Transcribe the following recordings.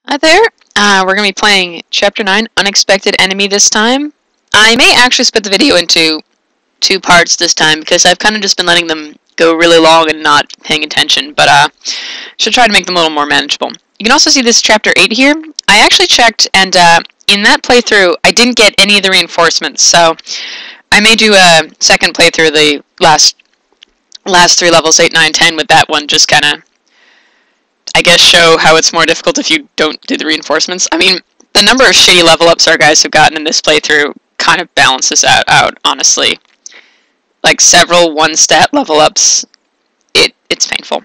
Hi there. We're going to be playing Chapter 9, Unexpected Enemy this time. I may actually split the video into two parts this time because I've kind of just been letting them go really long and not paying attention, but should try to make them a little more manageable. You can also see this Chapter 8 here. I actually checked, and in that playthrough, I didn't get any of the reinforcements, so I may do a second playthrough of the last three levels, 8, 9, 10, with that one, just kind of, I guess, show how it's more difficult if you don't do the reinforcements. I mean, the number of shitty level ups our guys have gotten in this playthrough kind of balances out, honestly. Like, several one-stat level ups, it's painful.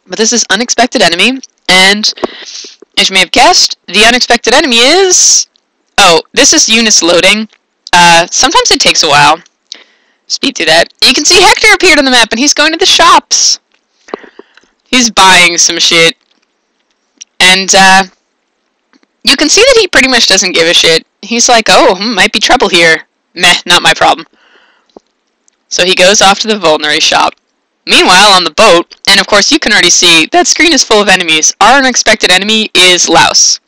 But this is Unexpected Enemy, and as you may have guessed, the unexpected enemy is... Oh, this is units loading. Sometimes it takes a while. Speed through that. You can see Hector appeared on the map, and he's going to the shops. He's buying some shit. And, you can see that he pretty much doesn't give a shit. He's like, oh, might be trouble here. Meh, not my problem. So he goes off to the Vulnerary shop. Meanwhile, on the boat, and of course you can already see, that screen is full of enemies. Our unexpected enemy is Laos.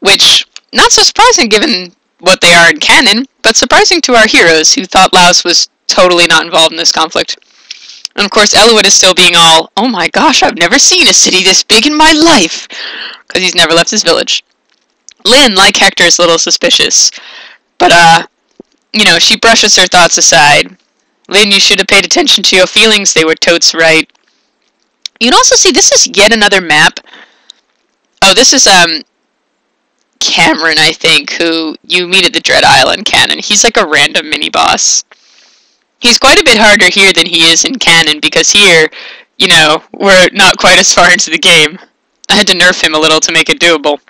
Which, not so surprising given what they are in canon, but surprising to our heroes who thought Laos was totally not involved in this conflict. And of course, Eliwood is still being all, oh my gosh, I've never seen a city this big in my life, because he's never left his village. Lynn, like Hector, is a little suspicious, but, you know, she brushes her thoughts aside. Lynn, you should have paid attention to your feelings, they were totes right. You can also see this is yet another map. Oh, this is, Cameron, I think, who you meet at the Dread Island canon. He's like a random mini-boss. He's quite a bit harder here than he is in canon, because here, you know, we're not quite as far into the game. I had to nerf him a little to make it doable.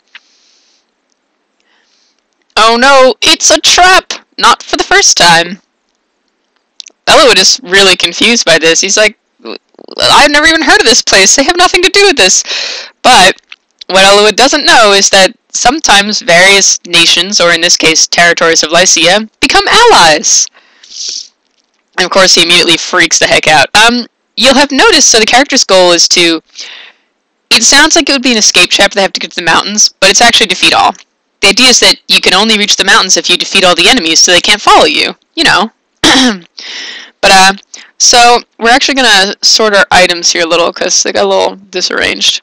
Oh no, it's a trap! Not for the first time. Eliwood is really confused by this. He's like, I've never even heard of this place. They have nothing to do with this. But what Eliwood doesn't know is that sometimes various nations, or in this case, territories of Lycia, become allies. And of course, he immediately freaks the heck out. You'll have noticed, so the character's goal is to... It sounds like it would be an escape chapter they have to get to the mountains, but it's actually defeat all. The idea is that you can only reach the mountains if you defeat all the enemies, so they can't follow you. You know. But, so, we're actually gonna sort our items here a little, because they got a little disarranged.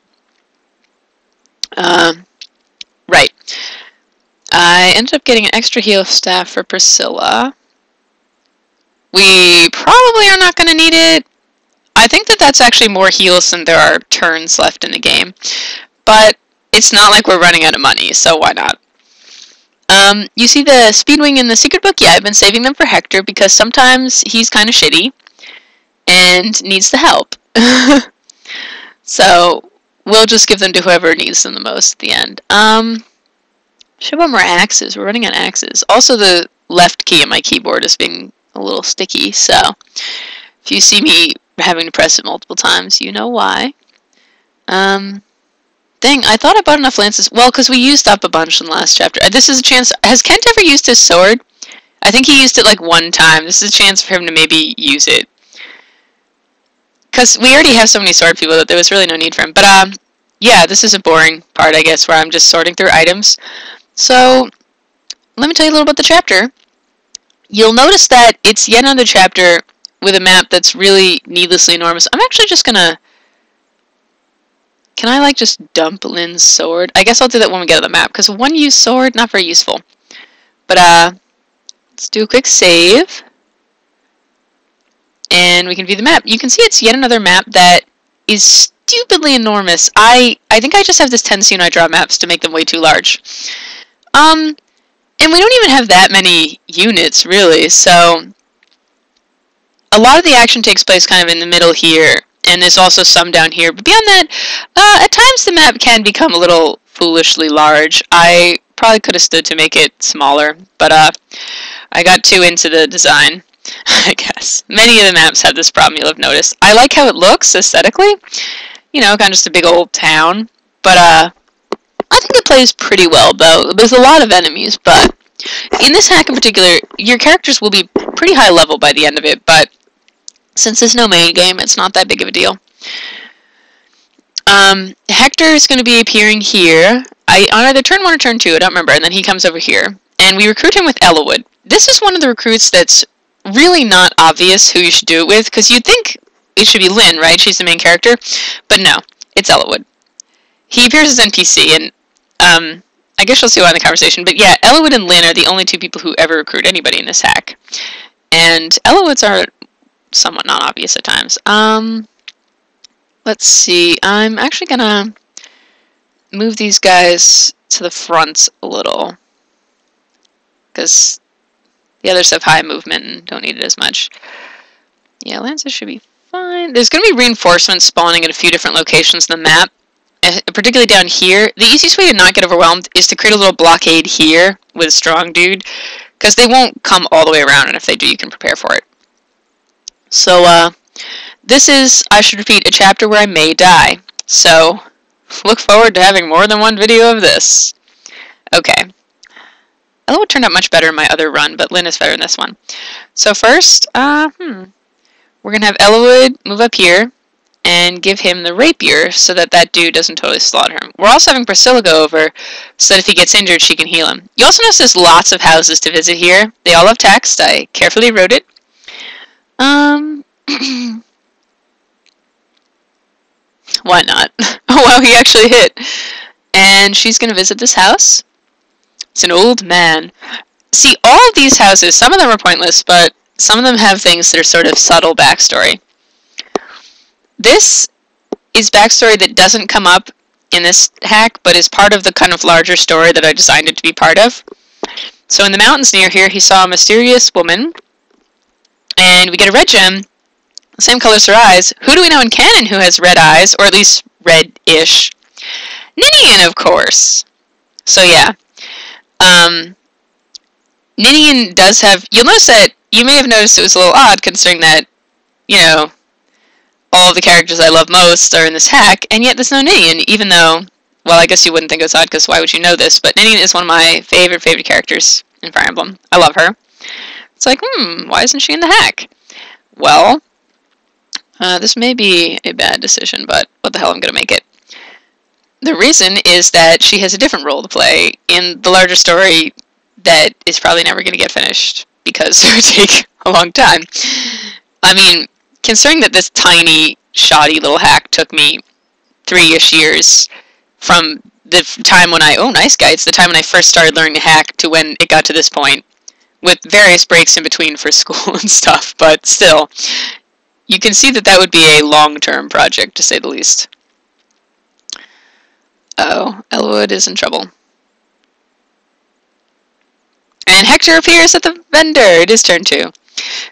Right. I ended up getting an extra heal staff for Priscilla. We probably are not going to need it. I think that that's actually more heals than there are turns left in the game. But it's not like we're running out of money, so why not? You see the Speedwing in the secret book? Yeah, I've been saving them for Hector because sometimes he's kind of shitty and needs the help. So we'll just give them to whoever needs them the most at the end. Should have more axes. We're running on axes. Also, the left key on my keyboard is being a little sticky, so if you see me having to press it multiple times, you know why. Dang, I thought I bought enough lances. Well, because we used up a bunch in the last chapter. This is a chance. Has Kent ever used his sword? I think he used it like one time. This is a chance for him to maybe use it. Because we already have so many sword people that there was really no need for him. But, yeah, this is a boring part, I guess, where I'm just sorting through items. So, let me tell you a little about the chapter. You'll notice that it's yet another chapter with a map that's really needlessly enormous. I'm actually just gonna... Can I, like, just dump Lynn's sword? I guess I'll do that when we get to the map, because a one-use sword, not very useful. But, let's do a quick save. And we can view the map. You can see it's yet another map that is stupidly enormous. I think I just have this tendency when I draw maps to make them way too large. And we don't even have that many units, really, so a lot of the action takes place kind of in the middle here, and there's also some down here, but beyond that, at times the map can become a little foolishly large. I probably could have stood to make it smaller, but I got too into the design, I guess. Many of the maps have this problem, you'll have noticed. I like how it looks aesthetically, you know, kind of just a big old town, but I think it plays pretty well, though. There's a lot of enemies, but in this hack in particular, your characters will be pretty high level by the end of it, but since there's no main game, it's not that big of a deal. Hector is going to be appearing here. On either turn 1 or turn 2, I don't remember, and then he comes over here. And we recruit him with Eliwood. This is one of the recruits that's really not obvious who you should do it with, because you'd think it should be Lynn, right? She's the main character. But no, it's Eliwood. He appears as NPC, and I guess you'll see why in the conversation. But yeah, Eliwood and Lynn are the only 2 people who ever recruit anybody in this hack. And Elliwoods are somewhat not obvious at times. Let's see. I'm actually going to move these guys to the front a little, because the others have high movement and don't need it as much. Yeah, Lances should be fine. There's going to be reinforcements spawning at a few different locations in the map, particularly down here. The easiest way to not get overwhelmed is to create a little blockade here with a strong dude, because they won't come all the way around, and if they do, you can prepare for it. So, this is, I should repeat, a chapter where I may die. So, look forward to having more than one video of this. Okay. Eliwood turned out much better in my other run, but Lynn is better in this one. So first, we're going to have Eliwood move up here and give him the rapier so that that dude doesn't totally slaughter him. We're also having Priscilla go over so that if he gets injured, she can heal him. You also notice there's lots of houses to visit here. They all have text. I carefully wrote it. Why not? Oh wow, he actually hit. And she's going to visit this house. It's an old man. See, all of these houses, some of them are pointless, but some of them have things that are sort of subtle backstory. This is backstory that doesn't come up in this hack, but is part of the kind of larger story that I designed it to be part of. So in the mountains near here, he saw a mysterious woman, and we get a red gem, the same color as her eyes. Who do we know in canon who has red eyes, or at least red-ish? Ninian, of course. So yeah. Ninian does have, you'll notice that, you may have noticed it was a little odd considering that, you know, all of the characters I love most are in this hack, and yet there's no Ninian, even though, well, I guess you wouldn't think it was odd because why would you know this, but Ninian is one of my favorite characters in Fire Emblem. I love her. It's like, why isn't she in the hack? Well, this may be a bad decision, but what the hell, I'm going to make it. The reason is that she has a different role to play in the larger story that is probably never going to get finished because it would take a long time. I mean, considering that this tiny, shoddy little hack took me 3-ish years from the time when oh, nice guy, it's the time when I first started learning to hack to when it got to this point, with various breaks in between for school and stuff, but still, you can see that that would be a long-term project, to say the least. Uh-oh, Eliwood is in trouble. And Hector appears at the vendor. It is turn 2.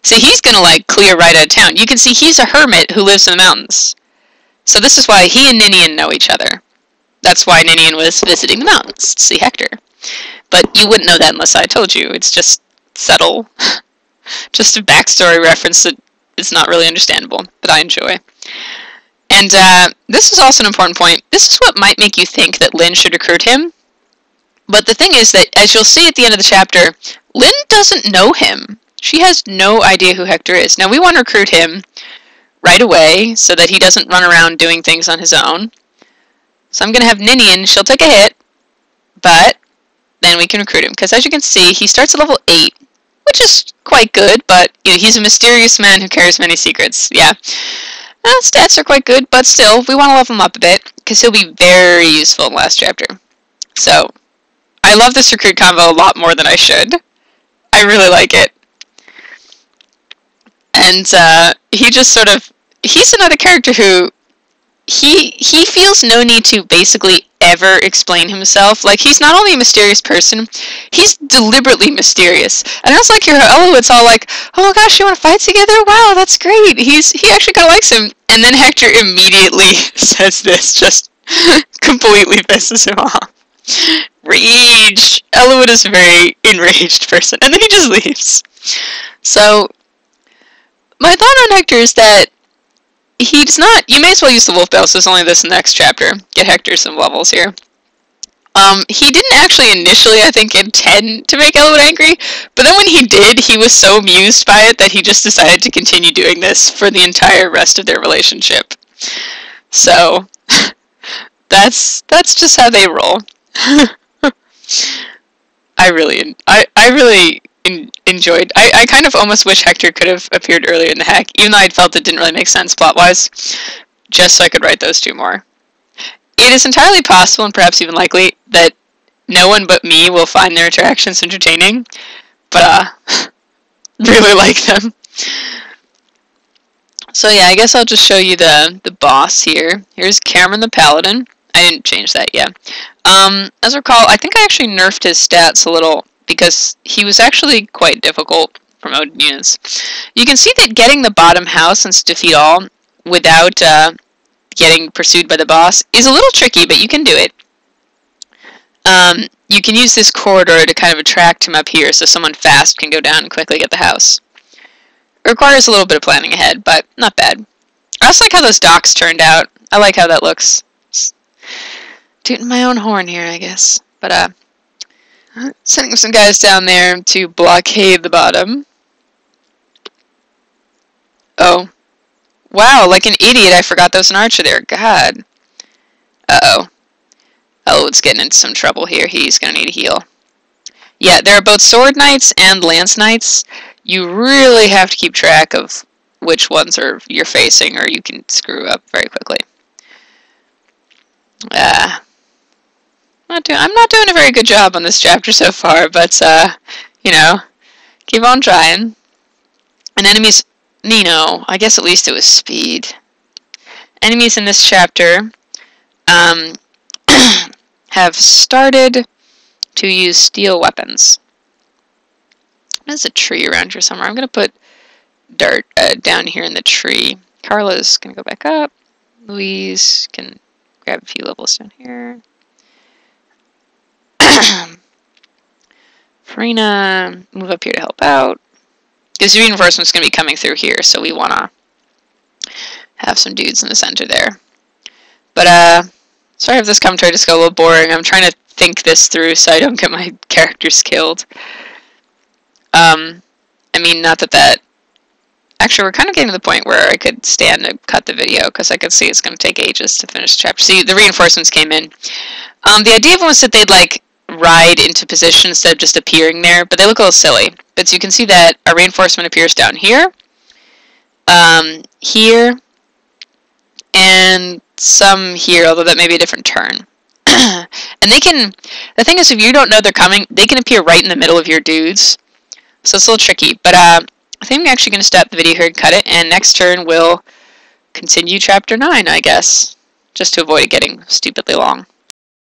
See, he's gonna, like, clear right out of town. You can see he's a hermit who lives in the mountains. So this is why he and Ninian know each other. That's why Ninian was visiting the mountains to see Hector. But you wouldn't know that unless I told you. It's just subtle. Just a backstory reference that is not really understandable, but I enjoy. And this is also an important point. This is what might make you think that Lynn should recruit him. But the thing is that, as you'll see at the end of the chapter, Lynn doesn't know him. She has no idea who Hector is. Now, we want to recruit him right away so that he doesn't run around doing things on his own. So I'm going to have Ninian. She'll take a hit, but then we can recruit him. Because as you can see, he starts at level 8, which is quite good, but you know, he's a mysterious man who carries many secrets. Yeah. Stats are quite good, but still, we want to level him up a bit, because he'll be very useful in the last chapter. So, I love this recruit combo a lot more than I should. I really like it. And, he just sort of, he's another character who, he feels no need to basically ever explain himself. Like, he's not only a mysterious person, he's deliberately mysterious. And I was like, your Eliwood's all like, oh my gosh, you want to fight together? Wow, that's great. He actually kind of likes him. And then Hector immediately says this, just completely pisses him off. Rage! Eliwood is a very enraged person. And then he just leaves. So, my thought on Hector is that he does not, you may as well use the wolf bell, so it's only this next chapter. Get Hector some levels here. He didn't actually initially, I think, intend to make Eliwood angry, but then when he did, he was so amused by it that he just decided to continue doing this for the entire rest of their relationship. So, That's just how they roll. I really enjoyed. I kind of almost wish Hector could have appeared earlier in the hack, even though I felt it didn't really make sense plot-wise, just so I could write those two more. It is entirely possible, and perhaps even likely, that no one but me will find their interactions entertaining, but really like them. So yeah, I guess I'll just show you the boss here. Here's Cameron the Paladin. I didn't change that yet. As I recall, I think I actually nerfed his stats a little because he was actually quite difficult for promoted units. You can see that getting the bottom house and defeat all without getting pursued by the boss is a little tricky, but you can do it. You can use this corridor to kind of attract him up here so someone fast can go down and quickly get the house. It requires a little bit of planning ahead, but not bad. I also like how those docks turned out. I like how that looks. Just tooting my own horn here, I guess. But, sending some guys down there to blockade the bottom. Oh. Wow, like an idiot, I forgot there was an archer there. God. Uh-oh. Eliwood's getting into some trouble here. He's gonna need a heal. Yeah, there are both sword knights and lance knights. You really have to keep track of which ones you're facing, or you can screw up very quickly. I'm not doing a very good job on this chapter so far, but you know, keep on trying. And enemies, Nino, I guess at least it was speed. Enemies in this chapter have started to use steel weapons. There's a tree around here somewhere. I'm going to put dirt down here in the tree. Carla's going to go back up. Louise can grab a few levels down here. Farina, move up here to help out. Because the reinforcement's going to be coming through here, so we want to have some dudes in the center there. But, sorry if this commentary just got a little boring. I'm trying to think this through so I don't get my characters killed. I mean, not that actually, we're kind of getting to the point where I could stand and cut the video, because I could see it's going to take ages to finish the chapter. See, the reinforcements came in. The idea was that they'd, like, ride into position instead of just appearing there, but they look a little silly. But so you can see that a reinforcement appears down here, here, and some here, although that may be a different turn. And they can, the thing is, if you don't know they're coming, they can appear right in the middle of your dudes. So it's a little tricky, but I think I'm actually going to stop the video here and cut it, and next turn we'll continue Chapter 9, I guess, just to avoid it getting stupidly long.